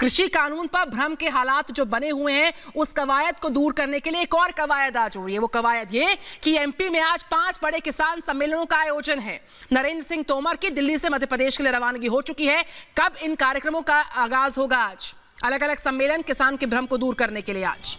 कृषि कानून पर भ्रम के हालात जो बने हुए हैं, उस कवायद को दूर करने के लिए एक और कवायद आज हो रही है। वो कवायद ये कि एमपी में आज 5 बड़े किसान सम्मेलनों का आयोजन है। नरेंद्र सिंह तोमर की दिल्ली से मध्य प्रदेश के लिए रवानगी हो चुकी है। कब इन कार्यक्रमों का आगाज होगा? आज अलग अलग सम्मेलन किसान के भ्रम को दूर करने के लिए आज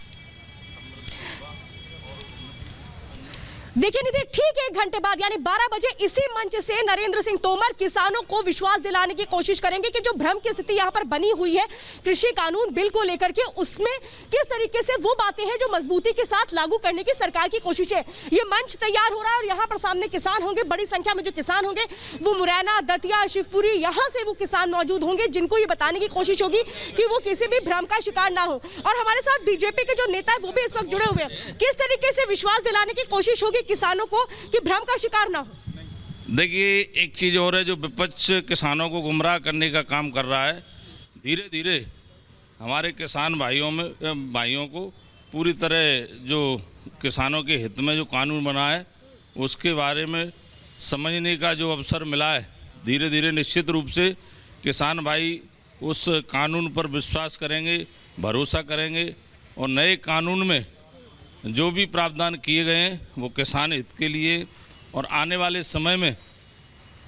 देखिए निधि, ठीक 1 घंटे बाद यानी 12 बजे इसी मंच से नरेंद्र सिंह तोमर किसानों को विश्वास दिलाने की कोशिश करेंगे कि जो भ्रम की स्थिति यहां पर बनी हुई है कृषि कानून बिल को लेकर के, उसमें किस तरीके से वो बातें हैं जो मजबूती के साथ लागू करने की सरकार की कोशिश है। ये मंच तैयार हो रहा है और यहाँ पर सामने किसान होंगे, बड़ी संख्या में जो किसान होंगे वो मुरैना, दतिया, शिवपुरी, यहाँ से वो किसान मौजूद होंगे जिनको ये बताने की कोशिश होगी कि वो किसी भी भ्रम का शिकार ना हो। और हमारे साथ बीजेपी के जो नेता है वो भी इस वक्त जुड़े हुए हैं। किस तरीके से विश्वास दिलाने की कोशिश होगी किसानों को कि भ्रम का शिकार ना हो? देखिए, एक चीज़ और है, जो विपक्ष किसानों को गुमराह करने का काम कर रहा है। धीरे धीरे हमारे किसान भाइयों को पूरी तरह जो किसानों के हित में जो कानून बना है उसके बारे में समझने का जो अवसर मिला है, धीरे धीरे निश्चित रूप से किसान भाई उस कानून पर विश्वास करेंगे, भरोसा करेंगे और नए कानून में जो भी प्रावधान किए गए हैं वो किसान हित के लिए और आने वाले समय में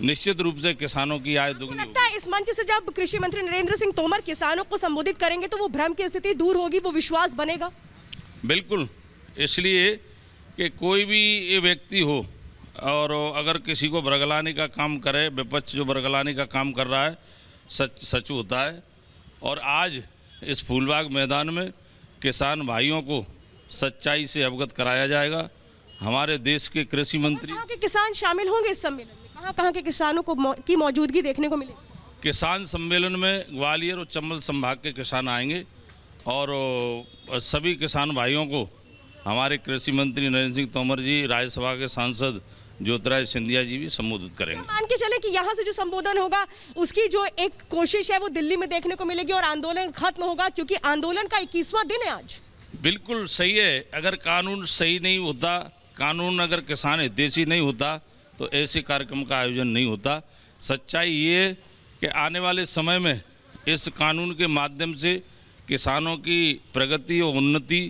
निश्चित रूप से किसानों की आय दुगनी होगी। लगता है इस मंच से जब कृषि मंत्री नरेंद्र सिंह तोमर किसानों को संबोधित करेंगे तो वो भ्रम की स्थिति दूर होगी, वो विश्वास बनेगा? बिल्कुल, इसलिए कि कोई भी ये व्यक्ति हो और अगर किसी को बरगलाने का काम करे, विपक्ष जो बरगलाने का काम कर रहा है सच होता है। और आज इस फूलबाग मैदान में किसान भाइयों को सच्चाई से अवगत कराया जाएगा। हमारे देश के कृषि मंत्री, कहाँ के किसान शामिल होंगे इस सम्मेलन में? कहाँ के किसानों की मौजूदगी देखने को मिलेगी? किसान सम्मेलन में ग्वालियर और चंबल संभाग के किसान आएंगे और सभी किसान भाइयों को हमारे कृषि मंत्री नरेंद्र सिंह तोमर जी, राज्यसभा के सांसद ज्योतिरादित्य सिंधिया जी भी संबोधित करेंगे। मान के चले कि यहाँ से जो संबोधन होगा उसकी जो एक कोशिश है वो दिल्ली में देखने को मिलेगी और आंदोलन खत्म होगा, क्योंकि आंदोलन का 21वां दिन है आज। बिल्कुल सही है। अगर कानून सही नहीं होता, कानून अगर किसान हितैषी नहीं होता तो ऐसे कार्यक्रम का आयोजन नहीं होता। सच्चाई ये कि आने वाले समय में इस कानून के माध्यम से किसानों की प्रगति और उन्नति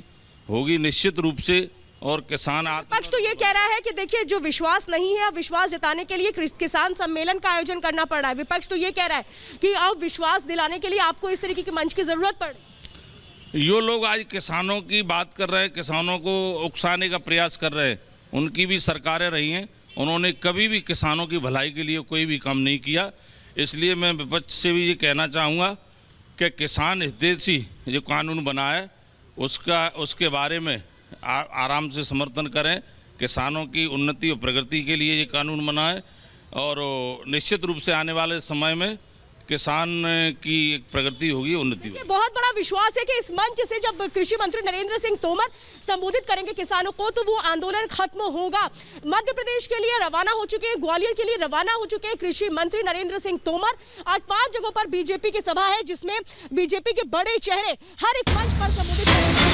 होगी निश्चित रूप से। और किसान पक्ष तो ये कह रहा है कि देखिए, जो विश्वास नहीं है, विश्वास जताने के लिए किसान सम्मेलन का आयोजन करना पड़ रहा है। विपक्ष तो ये कह रहा है कि अब विश्वास दिलाने के लिए आपको इस तरीके के मंच की जरूरत पड़ रही है। यो लोग आज किसानों की बात कर रहे हैं, किसानों को उकसाने का प्रयास कर रहे हैं। उनकी भी सरकारें रही हैं, उन्होंने कभी भी किसानों की भलाई के लिए कोई भी काम नहीं किया। इसलिए मैं विपक्ष से भी ये कहना चाहूँगा कि किसान हितैषी जो कानून बना है उसके बारे में आराम से समर्थन करें। किसानों की उन्नति और प्रगति के लिए ये कानून बना है और निश्चित रूप से आने वाले समय में किसान की प्रगति होगी, उन्नति होगी। बहुत बड़ा विश्वास है कि इस मंच से जब कृषि मंत्री नरेंद्र सिंह तोमर संबोधित करेंगे किसानों को तो वो आंदोलन खत्म होगा। मध्य प्रदेश के लिए रवाना हो चुके हैं, ग्वालियर के लिए रवाना हो चुके हैं कृषि मंत्री नरेंद्र सिंह तोमर। आज 5 जगहों पर बीजेपी की सभा है जिसमें बीजेपी के बड़े चेहरे हर एक मंच पर संबोधित करेंगे।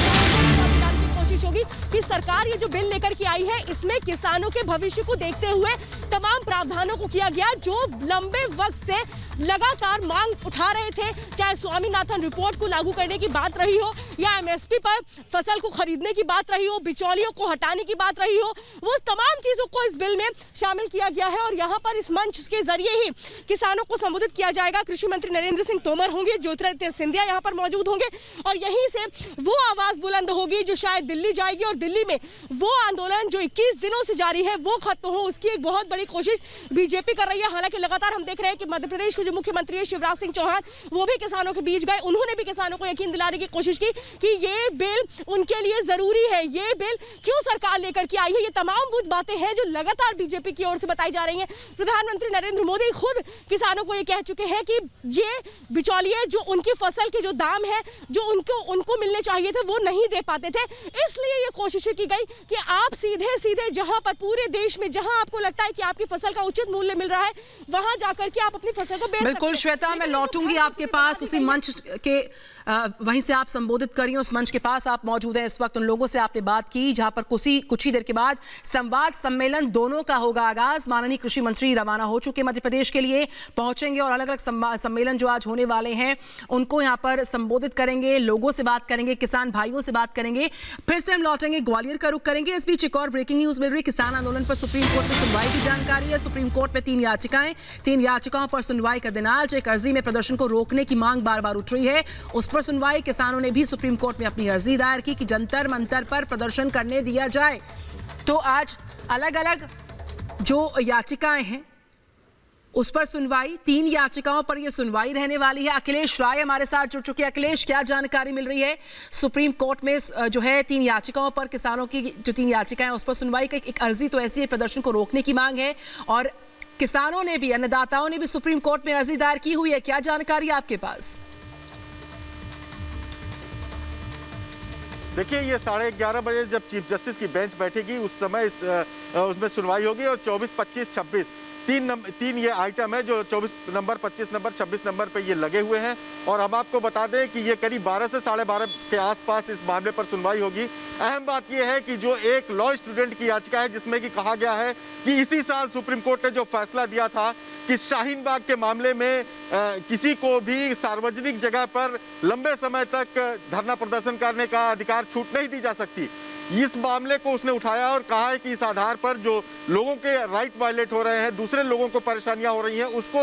कोशिश होगी कि सरकार ये जो बिल लेकर के आई है इसमें किसानों के भविष्य को देखते हुए तमाम प्रावधानों को किया गया जो लंबे वक्त से लगातार मांग उठा रहे थे, चाहे स्वामीनाथन रिपोर्ट को लागू करने की बात रही हो या एमएसपी पर फसल को खरीदने की बात रही हो, बिचौलियों को हटाने की बात रही हो, वो तमाम चीजों को इस बिल में शामिल किया गया है। और यहाँ पर इस मंच के जरिए ही किसानों को संबोधित किया जाएगा। कृषि मंत्री नरेंद्र सिंह तोमर होंगे, ज्योतिरादित्य सिंधिया यहाँ पर मौजूद होंगे और यहीं से वो आवाज बुलंद होगी जो शायद दिल्ली जाएगी और दिल्ली में वो आंदोलन जो 21 दिनों से जारी है वो खत्म हो, उसकी एक बहुत बड़ी कोशिश बीजेपी कर रही है। हालांकि लगातार हम देख रहे हैं कि मध्य प्रदेश के जो मुख्यमंत्री है शिवराज सिंह चौहान, वो भी किसानों के बीच गए। उन्होंने भी किसानों को यकीन दिलाने की कोशिश की कि ये बिल उनके लिए जरूरी है, ये बिल क्यों सरकार लेकर के आई है। ये तमाम वो बातें हैं जो लगातार बीजेपी की ओर से बताई जा रही हैं। प्रधानमंत्री नरेंद्र मोदी खुद किसानों को ये कह चुके हैं कि ये बिचौलिए जो उनकी फसल के जो दाम है जो उनको मिलने चाहिए थे वो नहीं दे पाते थे। इस इसलिए ये कोशिशें की गई कि आप सीधे सीधे जहां पर पूरे देश में जहां आपको लगता है कि आपकी फसल का उचित मूल्य मिल रहा है वहां जाकर के आप अपनी फसल को बेच सकते हैं। बिल्कुल श्वेता, मैं लौटूंगी आपके पास उसी मंच के वहीं से आप संबोधित करिए, उस मंच के पास आप मौजूद हैं इस वक्त। उन लोगों से आपने बात की जहां पर कुछ ही देर के बाद संवाद सम्मेलन दोनों का होगा आगाज। माननीय कृषि मंत्री रवाना हो चुके मध्य प्रदेश के लिए, पहुंचेंगे और अलग अलग सम्मेलन जो आज होने वाले हैं उनको यहां पर संबोधित करेंगे, लोगों से बात करेंगे, किसान भाइयों से बात करेंगे। फिर से हम लौटेंगे, ग्वालियर का रुख करेंगे। इस बीच एक और ब्रेकिंग न्यूज मिल रही, किसान आंदोलन पर सुप्रीम कोर्ट में सुनवाई की जानकारी है। सुप्रीम कोर्ट में 3 याचिकाओं पर सुनवाई का दिन आज। एक अर्जी में प्रदर्शन को रोकने की मांग बार बार उठ रही है, उस पर सुनवाई। किसानों ने भी सुप्रीम कोर्ट में अपनी अर्जी दायर की कि जंतर मंतर पर प्रदर्शन करने दिया जाए। तो आज अलग अलग जो याचिकाएं हैं उस पर सुनवाई, 3 याचिकाओं पर यह सुनवाई रहने वाली है। अखिलेश राय हमारे साथ जुड़ चुके हैं। अखिलेश, क्या जानकारी मिल रही है? सुप्रीम कोर्ट में जो है 3 याचिकाओं पर, किसानों की जो 3 याचिकाएं उस पर सुनवाई का एक अर्जी तो ऐसी है, प्रदर्शन को रोकने की मांग है और किसानों ने भी, अन्नदाताओं ने भी सुप्रीम कोर्ट में अर्जी दायर की हुई है। क्या जानकारी आपके पास? देखिए, ये 11:30 बजे जब चीफ जस्टिस की बेंच बैठेगी उस समय उसमें सुनवाई होगी और 24, 25, 26 तीन ये आइटम है जो 24 नंबर, 25 नंबर, 26 नंबर पे ये लगे हुए हैं। और हम आपको बता दें कि ये करीब 12 से 12:30 के आसपास इस मामले पर सुनवाई होगी। अहम बात ये है कि जो एक लॉ स्टूडेंट की याचिका है जिसमें कि कहा गया है कि इसी साल सुप्रीम कोर्ट ने जो फैसला दिया था कि शाहीन बाग के मामले में किसी को भी सार्वजनिक जगह पर लंबे समय तक धरना प्रदर्शन करने का अधिकार छूट नहीं दी जा सकती, इस मामले को उसने उठाया और कहा है कि इस आधार पर जो लोगों के राइट वायलेट हो रहे हैं, दूसरे लोगों को परेशानियां हो रही हैं, उसको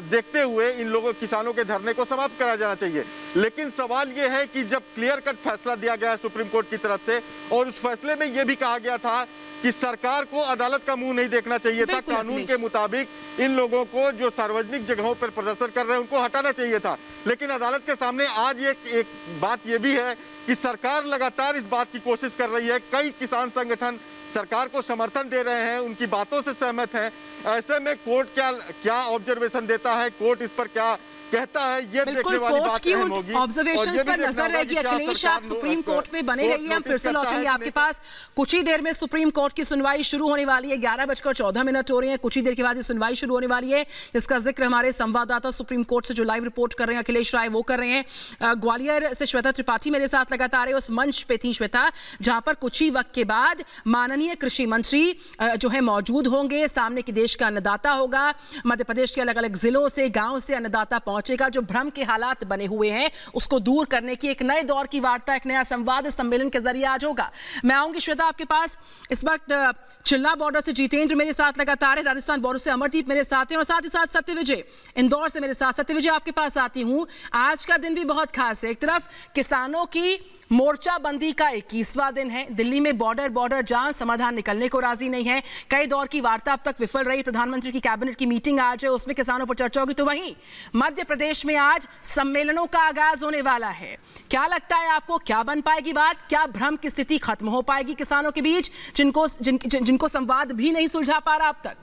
देखते हुए इन लोगों, किसानों के धरने को समाप्त करा जाना चाहिए। लेकिन सवाल यह है कि जब क्लियर कट फैसला दिया गया है सुप्रीम कोर्ट की तरफ से और उस फैसले में यह भी कहा गया था कि सरकार को अदालत का मुंह नहीं देखना चाहिए था, कानून के मुताबिक इन लोगों को जो सार्वजनिक जगहों पर प्रदर्शन कर रहे हैं उनको हटाना चाहिए था। लेकिन अदालत के सामने आज एक बात यह भी है कि सरकार लगातार इस बात की कोशिश कर रही है, कई किसान संगठन सरकार को समर्थन दे रहे हैं, उनकी बातों से सहमत हैं। ऐसे में कोर्ट क्या ऑब्जर्वेशन देता है, कोर्ट इस पर क्या कहता है, ये देखने वाली बात अहम होगी। ऑब्जर्वेशंस पर नजर रहेगी। अखिलेश, आप सुप्रीम कोर्ट में बने रहिए, हम फिर से लौटेंगे आपके पास। कुछ ही देर में सुप्रीम कोर्ट की सुनवाई शुरू होने वाली है। 11:14 हो रही है, कुछ ही देर के बाद ये सुनवाई शुरू होने वाली है, जिसका जिक्र हमारे संवाददाता सुप्रीम कोर्ट से जो लाइव रिपोर्ट कर रहे हैं अखिलेश राय वो कर रहे हैं। ग्वालियर से श्वेता त्रिपाठी मेरे साथ लगातार है, उस मंच पे थी श्वेता जहां पर कुछ ही वक्त के बाद माननीय कृषि मंत्री जो है मौजूद होंगे। सामने की देश का अन्नदाता होगा, मध्य प्रदेश के अलग अलग जिलों से, गांव से अन्नदाता पहुंचेगा। जो भ्रम के हालात बने हुए हैं उसको दूर करने की एक नए दौर की वार्ता, एक नया संवाद सम्मेलन के जरिए आज होगा। मैं आऊंगी श्वेता आपके पास। इस वक्त चिल्ला बॉर्डर से जितेंद्र मेरे साथ लगातार है, राजस्थान बॉर्डर से अमरदीप मेरे साथ हैं और साथ ही साथ सत्य विजय इंदौर से मेरे साथ। सत्य विजय, आपके पास आती हूं। आज का दिन भी बहुत खास है। एक तरफ किसानों की मोर्चाबंदी का 21वां दिन है। दिल्ली में बॉर्डर जान, समाधान निकलने को राजी नहीं है। कई दौर की वार्ता अब तक विफल रही। प्रधानमंत्री की कैबिनेट की मीटिंग आज है, उसमें किसानों पर चर्चा होगी। तो वहीं मध्य प्रदेश में आज सम्मेलनों का आगाज होने वाला है। क्या लगता है आपको, क्या बन पाएगी बात? क्या भ्रम की स्थिति खत्म हो पाएगी किसानों के बीच जिनको संवाद भी नहीं सुलझा पा रहा अब तक?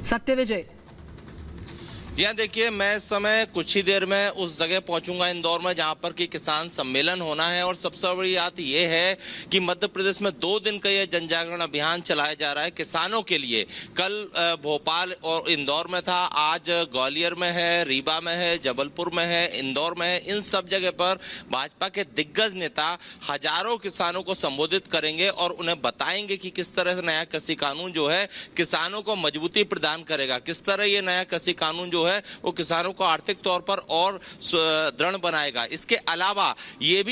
सत्य विजय। यहाँ देखिए, मैं इस समय कुछ ही देर में उस जगह पहुंचूंगा इंदौर में जहां पर कि किसान सम्मेलन होना है। और सबसे बड़ी बात यह है कि मध्य प्रदेश में 2 दिन का यह जन जागरण अभियान चलाया जा रहा है किसानों के लिए। कल भोपाल और इंदौर में था, आज ग्वालियर में है, रीवा में है, जबलपुर में है, इंदौर में है। इन सब जगह पर भाजपा के दिग्गज नेता हजारों किसानों को संबोधित करेंगे और उन्हें बताएंगे कि किस तरह से नया कृषि कानून जो है किसानों को मजबूती प्रदान करेगा, किस तरह ये नया कृषि कानून जो है वो किसानों को आर्थिक तौर पर और दृढ़ बनाएगा। इसके अलावा ये भी